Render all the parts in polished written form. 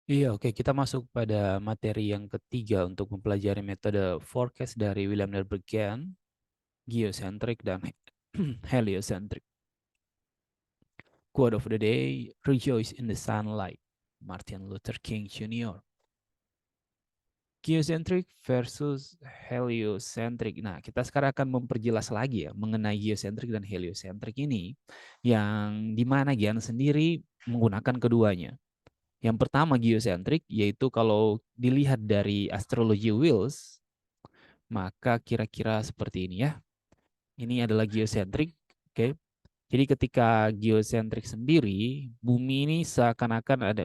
Iya, oke. Kita masuk pada materi yang ketiga untuk mempelajari metode forecast dari William Darbrekian, geocentric dan heliocentric. Quote of the day, rejoice in the sunlight. Martin Luther King Jr. Geocentric versus heliocentric. Nah, kita sekarang akan memperjelas lagi ya mengenai geocentric dan heliocentric ini, yang dimana Gian sendiri menggunakan keduanya. Yang pertama geocentric, yaitu kalau dilihat dari astrologi Wheels, maka kira-kira seperti ini ya. Ini adalah geocentric, oke. Jadi ketika geocentric sendiri, bumi ini seakan-akan ada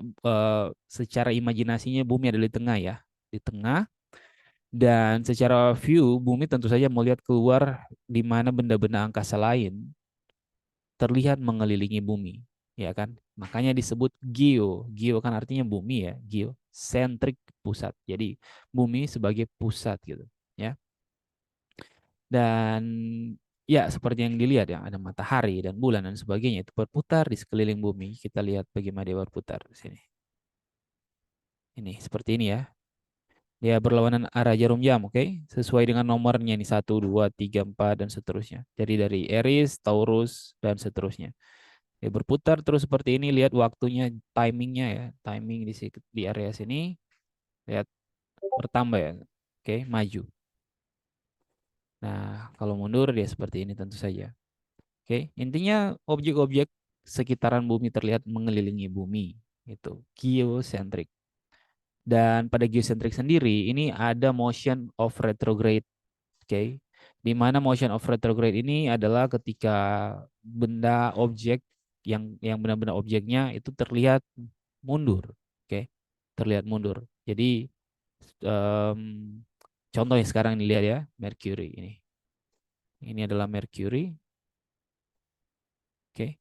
secara imajinasinya bumi ada di tengah ya, di tengah. Dan secara view, bumi tentu saja melihat keluar di mana benda-benda angkasa lain terlihat mengelilingi bumi, ya kan? Makanya disebut geo. Geo kan artinya bumi ya, geosentrik pusat. Jadi bumi sebagai pusat gitu, ya. Dan ya seperti yang dilihat ya, ada matahari dan bulan dan sebagainya itu berputar di sekeliling bumi. Kita lihat bagaimana dia berputar di sini. Ini seperti ini ya. Dia berlawanan arah jarum jam, oke? Sesuai dengan nomornya nih 1, 2, 3, 4 dan seterusnya. Jadi dari Aries, Taurus dan seterusnya. Ya, berputar terus seperti ini. Lihat waktunya, timingnya ya, timing di area sini. Lihat bertambah ya, oke, maju. Nah, kalau mundur dia seperti ini tentu saja. Oke, intinya objek-objek sekitaran bumi terlihat mengelilingi bumi. Itu geocentric. Dan pada geocentric sendiri ini ada motion of retrograde, oke. Di mana motion of retrograde ini adalah ketika benda objek yang benar-benar objeknya itu terlihat mundur, oke, terlihat mundur. Jadi em, contoh yang sekarang dilihat ya, Mercury ini. Ini adalah Mercury, oke.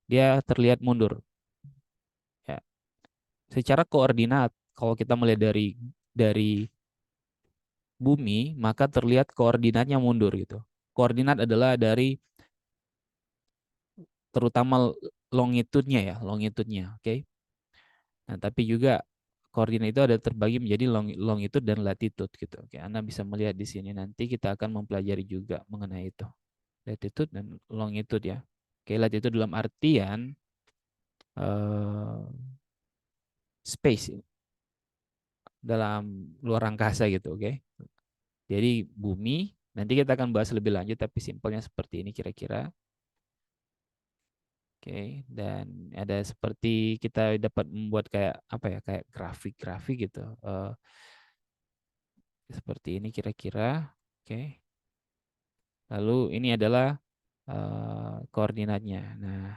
Dia terlihat mundur. Ya. Secara koordinat, kalau kita melihat dari bumi, maka terlihat koordinatnya mundur gitu. Koordinat adalah dari terutama longitudenya ya, longitudenya, oke. Nah, tapi juga koordinat itu ada terbagi menjadi longitude dan latitude gitu. Oke, Anda bisa melihat di sini nanti kita akan mempelajari juga mengenai itu. Latitude dan longitude ya. Oke, latitude dalam artian uh, space dalam luar angkasa gitu, oke. Jadi bumi, nanti kita akan bahas lebih lanjut tapi simpelnya seperti ini kira-kira. Oke, dan ada seperti kita dapat membuat kayak apa ya, kayak grafik-grafik gitu. Seperti ini kira-kira. Oke. Lalu ini adalah koordinatnya. Nah,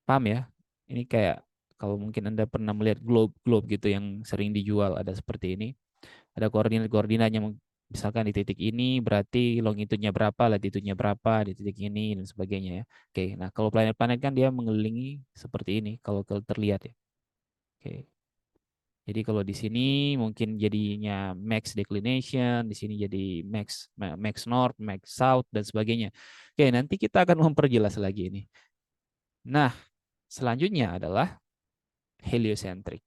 paham ya? Ini kayak kalau mungkin Anda pernah melihat globe-globe gitu yang sering dijual ada seperti ini. Ada koordinat-koordinatnya, misalkan di titik ini berarti longitudenya berapa, latitudenya berapa di titik ini dan sebagainya ya. Oke, nah kalau planet-planet kan dia mengelilingi seperti ini kalau terlihat ya. Oke. Jadi kalau di sini mungkin jadinya max declination, di sini jadi max north, max south dan sebagainya. Oke, nanti kita akan memperjelas lagi ini. Nah, selanjutnya adalah heliocentric.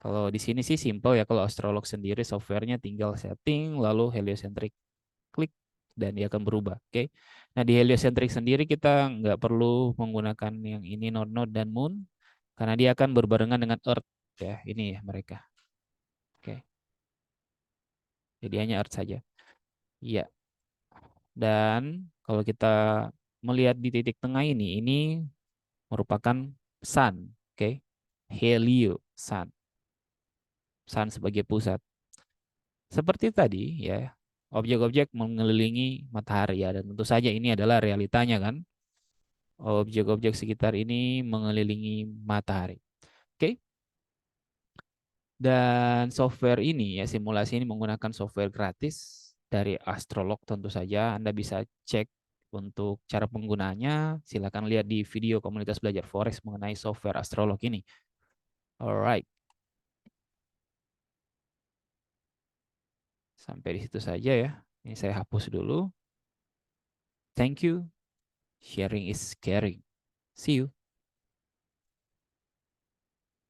Kalau di sini sih simple ya, kalau astrolog sendiri softwarenya tinggal setting lalu heliocentric klik dan dia akan berubah. Oke. Nah, di heliocentric sendiri kita nggak perlu menggunakan yang ini node dan moon karena dia akan berbarengan dengan Earth ya. Ini ya mereka. Oke. Jadi hanya Earth saja. Iya. Dan kalau kita melihat di titik tengah ini merupakan sun, oke? Helio, sun. Sun sebagai pusat. Seperti tadi ya, objek-objek mengelilingi matahari ya, dan tentu saja ini adalah realitanya kan. Objek-objek sekitar ini mengelilingi matahari. Oke? Dan software ini ya, simulasi ini menggunakan software gratis dari Astrolog tentu saja. Anda bisa cek untuk cara penggunaannya. Silakan lihat di video komunitas belajar forex mengenai software Astrolog ini. Alright, sampai di situ saja ya. Ini saya hapus dulu. Thank you. Sharing is caring. See you.